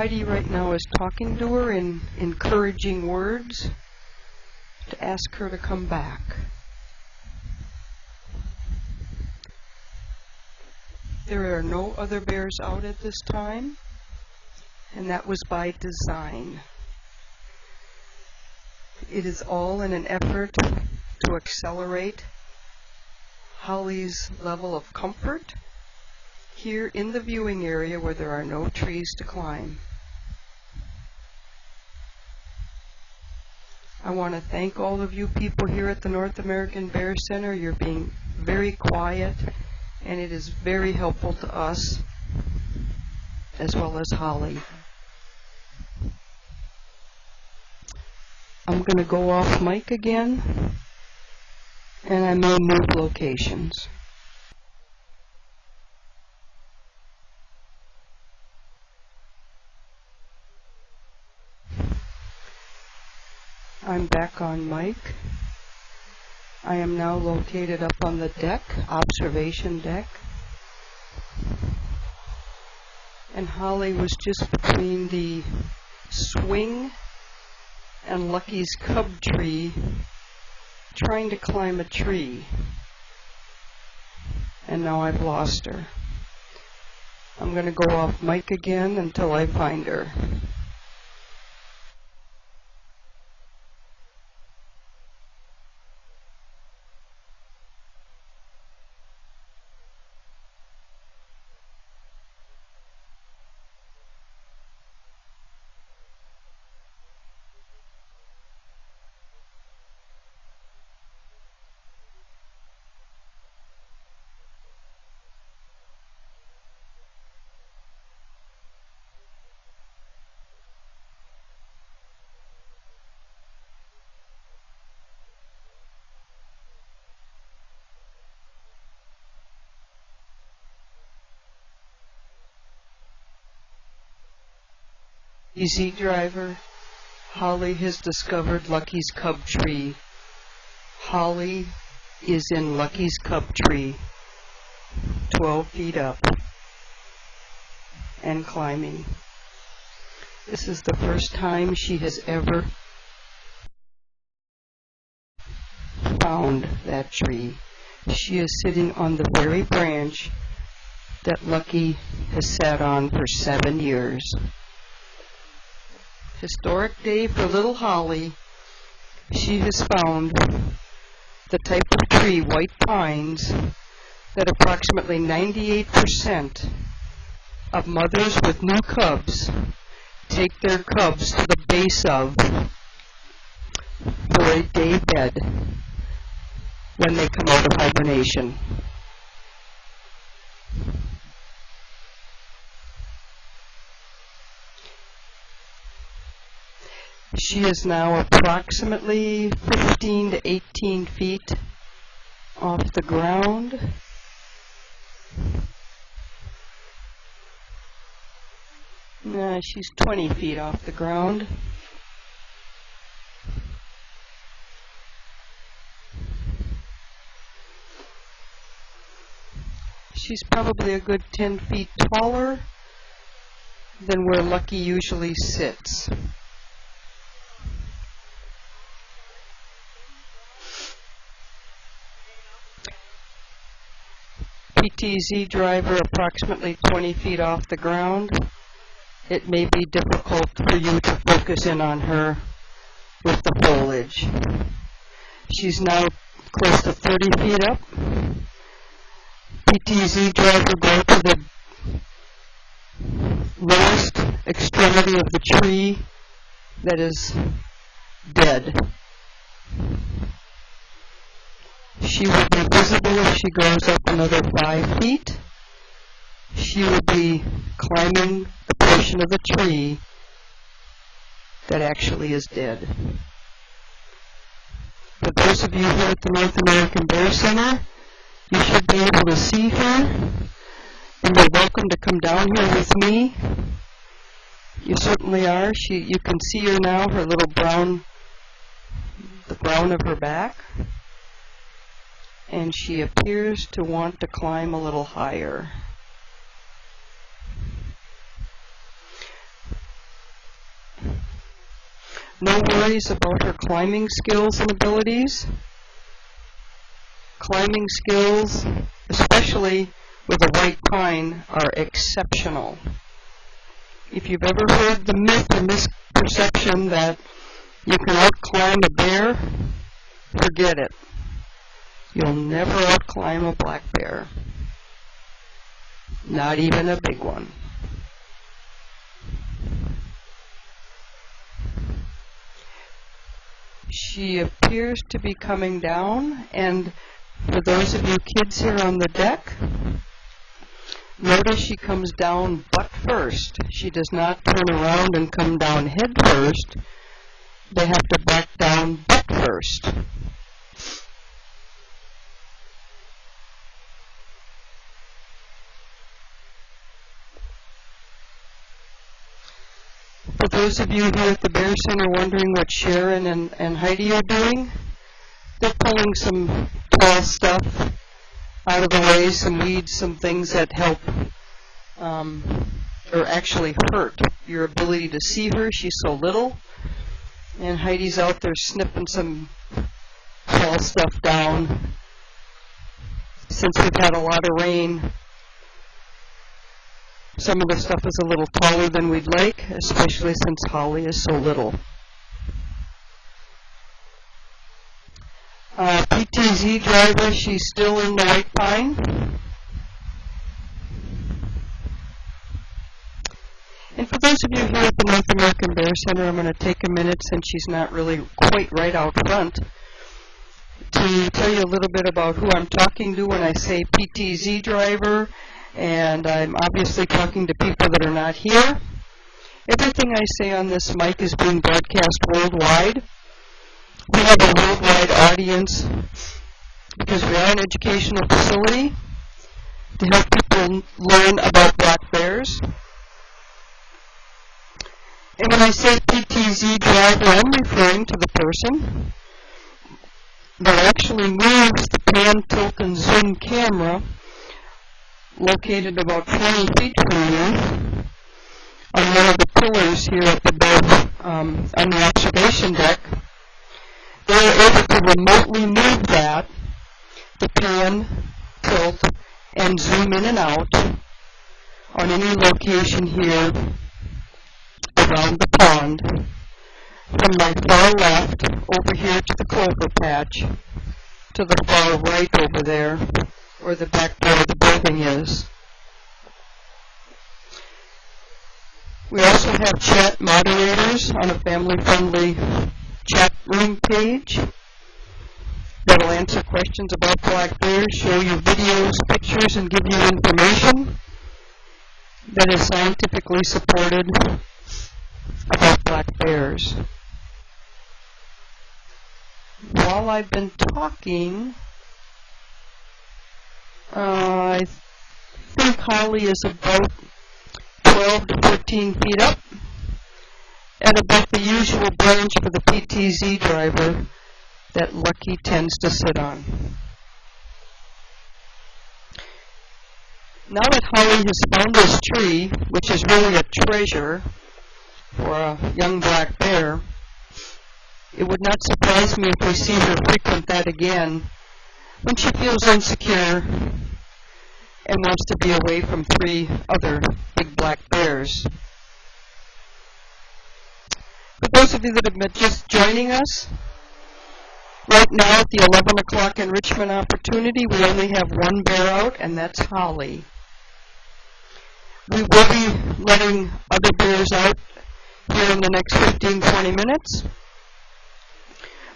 Heidi right now is talking to her in encouraging words to ask her to come back. There are no other bears out at this time, and that was by design. It is all in an effort to accelerate Holly's level of comfort here in the viewing area where there are no trees to climb. I want to thank all of you people here at the North American Bear Center. You're being very quiet, and it is very helpful to us as well as Holly. I'm going to go off mic again, and I may move locations. I'm back on mic. I am now located up on the deck, observation deck. And Holly was just between the swing and Lucky's cub tree, trying to climb a tree. And now I've lost her. I'm going to go off mic again until I find her. Easy driver, Holly has discovered Lucky's cub tree. Holly is in Lucky's cub tree, 12 feet up and climbing. This is the first time she has ever found that tree. She is sitting on the very branch that Lucky has sat on for 7 years. Historic day for little Holly. She has found the type of tree, white pines, that approximately 98% of mothers with new cubs take their cubs to the base of for a day bed when they come out of hibernation. She is now approximately 15 to 18 feet off the ground. She's 20 feet off the ground. She's probably a good 10 feet taller than where Lucky usually sits. PTZ driver approximately 20 feet off the ground. It may be difficult for you to focus in on her with the foliage. She's now close to 30 feet up. PTZ driver go to the lowest extremity of the tree that is dead. She will be visible if she goes up another 5 feet. She will be climbing the portion of the tree that actually is dead. For those of you here at the North American Bear Center, you should be able to see her, and you're welcome to come down here with me. You certainly are. You can see her now, her little brown, the brown of her back. And she appears to want to climb a little higher. No worries about her climbing skills and abilities. Climbing skills, especially with a white pine, are exceptional. If you've ever heard the myth or misperception that you can outclimb a bear, forget it. You'll never outclimb a black bear. Not even a big one. She appears to be coming down, and for those of you kids here on the deck, notice she comes down butt first. She does not turn around and come down head first. They have to back down butt first. For those of you here at the Bear Center wondering what Sharon and Heidi are doing, they're pulling some tall stuff out of the way, some weeds, some things that help or actually hurt your ability to see her. She's so little. And Heidi's out there snipping some tall stuff down. Since we've had a lot of rain, some of the stuff is a little taller than we'd like, especially since Holly is so little. PTZ driver, she's still in the white pine. And for those of you here at the North American Bear Center, I'm going to take a minute, since she's not really quite right out front, to tell you a little bit about who I'm talking to when I say PTZ driver. And I'm obviously talking to people that are not here. Everything I say on this mic is being broadcast worldwide. We have a worldwide audience because we are an educational facility to help people learn about black bears. And when I say PTZ driver, I'm referring to the person that actually moves the pan, tilt, and zoom camera located about 20 feet from you on one of the pillars here up above on the observation deck. They're able to remotely move that, the pan, tilt, and zoom in and out on any location here around the pond, from my far left over here to the clover patch, to the far right over there, where the back door of the building is. We also have chat moderators on a family-friendly chat room page that will answer questions about black bears, show you videos, pictures, and give you information that is scientifically supported about black bears. While I've been talking, I think Holly is about 12 to 14 feet up at about the usual branch for the PTZ driver that Lucky tends to sit on. Now that Holly has found this tree, which is really a treasure for a young black bear, it would not surprise me if we see her frequent that again when she feels insecure and wants to be away from 3 other big black bears. For those of you that have been just joining us, right now at the 11 o'clock enrichment opportunity, we only have one bear out, and that's Holly. We will be letting other bears out here in the next 15-20 minutes.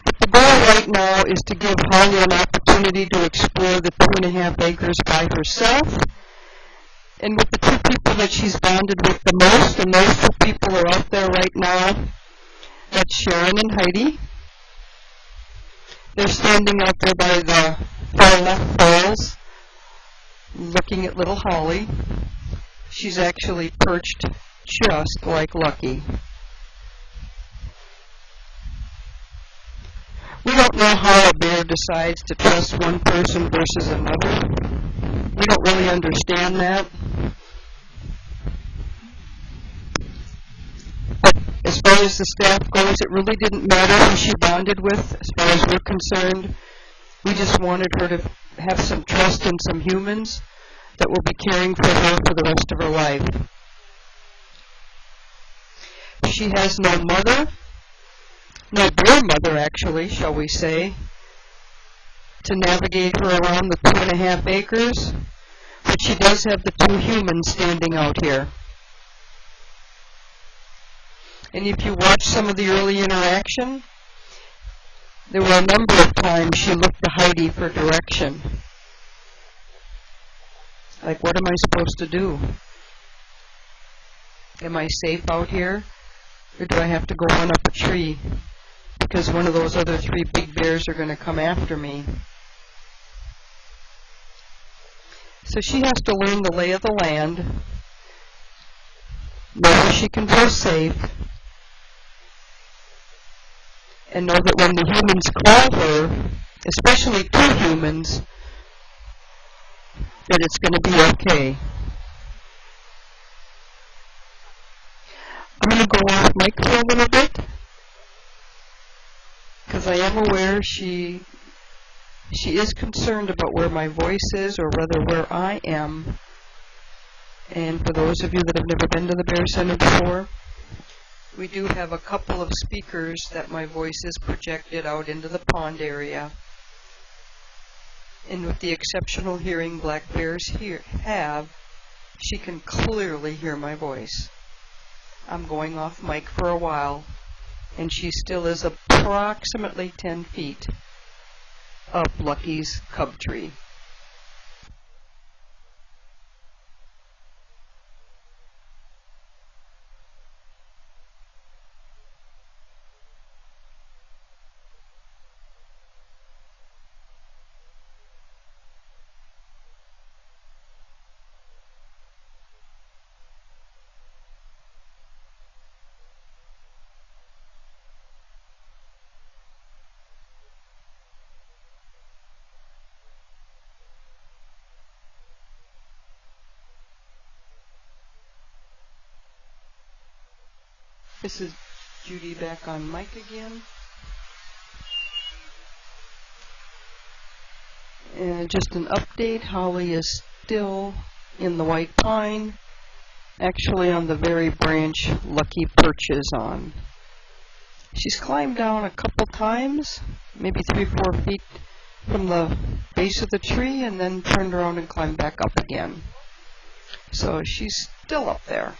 But the goal right now is to give Holly an opportunity to explore the 2.5 acres by herself. And with the 2 people that she's bonded with the most, and those 2 people are out there right now, that's Sharon and Heidi. They're standing out there by the far left falls, looking at little Holly. She's actually perched just like Lucky. We don't know how a bear decides to trust one person versus another. We don't really understand that. But as far as the staff goes, it really didn't matter who she bonded with, as far as we're concerned. We just wanted her to have some trust in some humans that will be caring for her for the rest of her life. She has no mother, no bear mother actually, shall we say, to navigate her around the 2.5 acres, but she does have the 2 humans standing out here. And if you watch some of the early interaction, there were a number of times she looked to Heidi for direction. Like, what am I supposed to do? Am I safe out here? Or do I have to go run up a tree? Because one of those other 3 big bears are going to come after me. So she has to learn the lay of the land, know where she can feel safe, and know that when the humans call her, especially 2 humans, that it's going to be okay. I'm going to go off mic for a little bit, because I am aware she is concerned about where my voice is, or rather where I am. And for those of you that have never been to the Bear Center before, we do have a couple of speakers that my voice is projected out into the pond area. And with the exceptional hearing black bears have, she can clearly hear my voice. I'm going off mic for a while, and she still is approximately 10 feet up Lucky's cub tree. This is Judy back on mic again. And just an update, Holly is still in the white pine, actually on the very branch Lucky perches on. She's climbed down a couple times, maybe 3-4 feet from the base of the tree, and then turned around and climbed back up again. So she's still up there.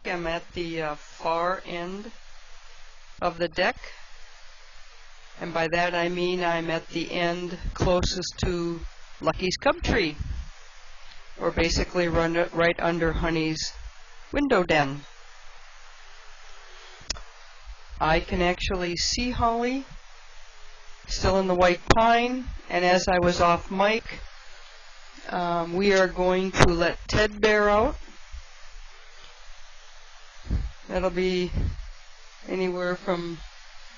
I'm at the far end of the deck, and by that I mean I'm at the end closest to Lucky's cub tree, or basically right under Honey's window den. I can actually see Holly still in the white pine, and as I was off mic, we are going to let Ted Bear out. That'll be anywhere from,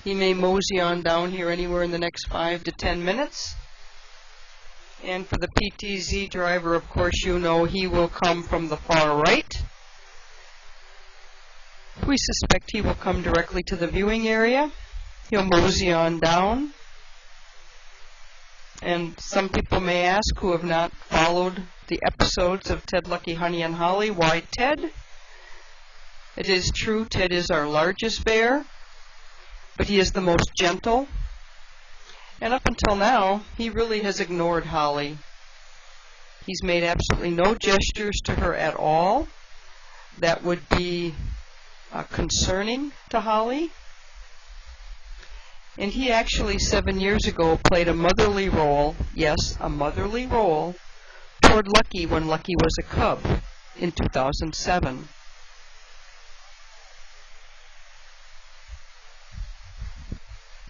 he may mosey on down here anywhere in the next 5 to 10 minutes. And for the PTZ driver, of course, you know he will come from the far right. We suspect he will come directly to the viewing area. He'll mosey on down. And some people may ask who have not followed the episodes of Ted, Lucky, Honey, and Holly, why Ted? It is true, Ted is our largest bear, but he is the most gentle, And up until now, he really has ignored Holly. He's made absolutely no gestures to her at all that would be concerning to Holly. And he actually 7 years ago played a motherly role, yes, a motherly role, toward Lucky when Lucky was a cub in 2007.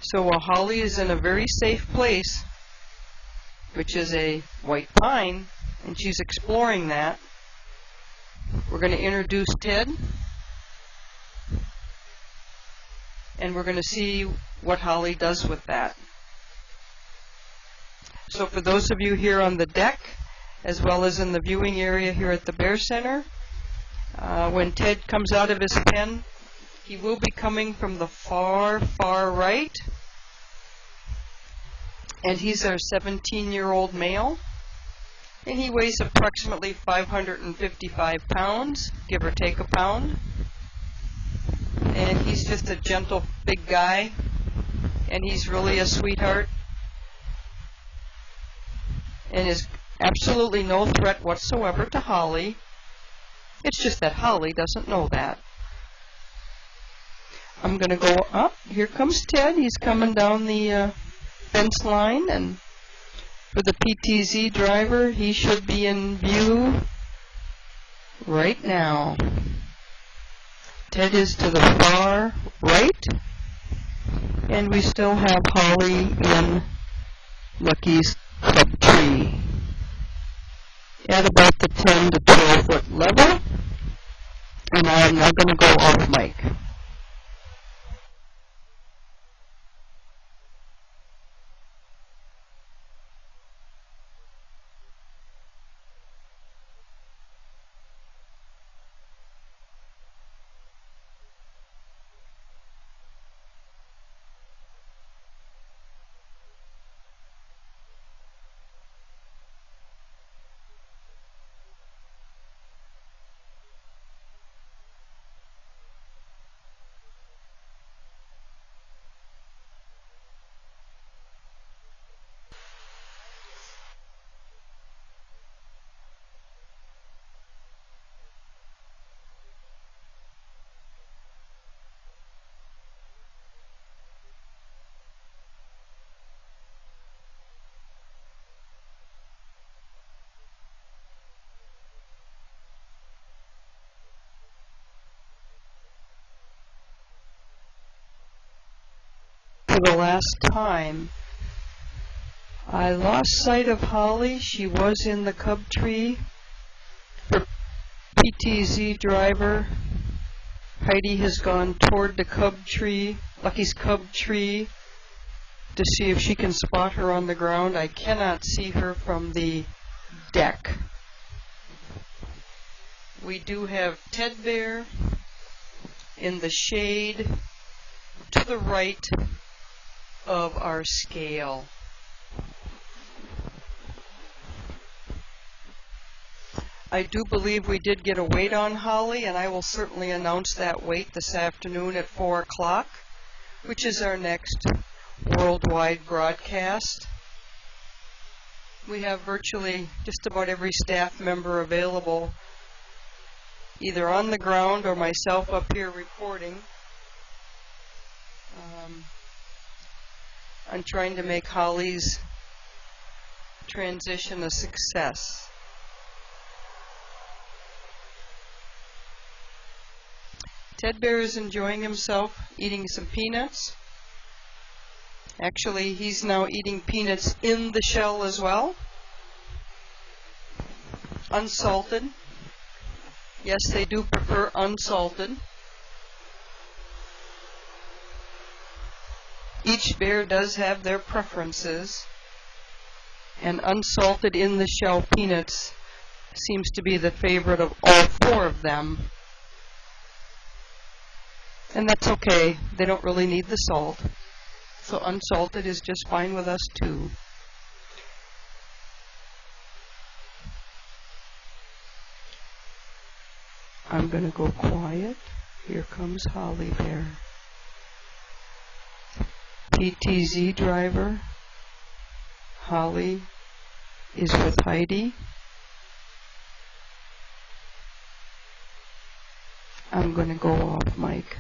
So while Holly is in a very safe place, which is a white pine, and she's exploring that, we're going to introduce Ted, and we're going to see what Holly does with that. So for those of you here on the deck, as well as in the viewing area here at the Bear Center, when Ted comes out of his pen, he will be coming from the far, far right. And he's our 17-year-old male. And he weighs approximately 555 pounds, give or take a pound. And he's just a gentle, big guy. And he's really a sweetheart. And is absolutely no threat whatsoever to Holly. It's just that Holly doesn't know that. I'm going to go up. Here comes Ted. He's coming down the fence line, and for the PTZ driver, he should be in view right now. Ted is to the far right, and we still have Holly in Lucky's club tree at about the 10 to 12 foot level, and I am now going to go off mic. For the last time, I lost sight of Holly. She was in the cub tree. For PTZ driver, Heidi has gone toward the cub tree, Lucky's cub tree, to see if she can spot her on the ground. I cannot see her from the deck. We do have Ted Bear in the shade to the right of our scale. I do believe we did get a weight on Holly, and I will certainly announce that weight this afternoon at 4 o'clock, which is our next worldwide broadcast. We have virtually just about every staff member available, either on the ground or myself up here reporting. I'm trying to make Holly's transition a success. Ted Bear is enjoying himself, eating some peanuts. Actually, he's now eating peanuts in the shell as well. Unsalted. Yes, they do prefer unsalted. Each bear does have their preferences, and unsalted in the shell peanuts seems to be the favorite of all 4 of them. And that's okay. They don't really need the salt. So unsalted is just fine with us too. I'm going to go quiet. Here comes Holly Bear. PTZ driver Holly is with Heidi. I'm going to go off mic.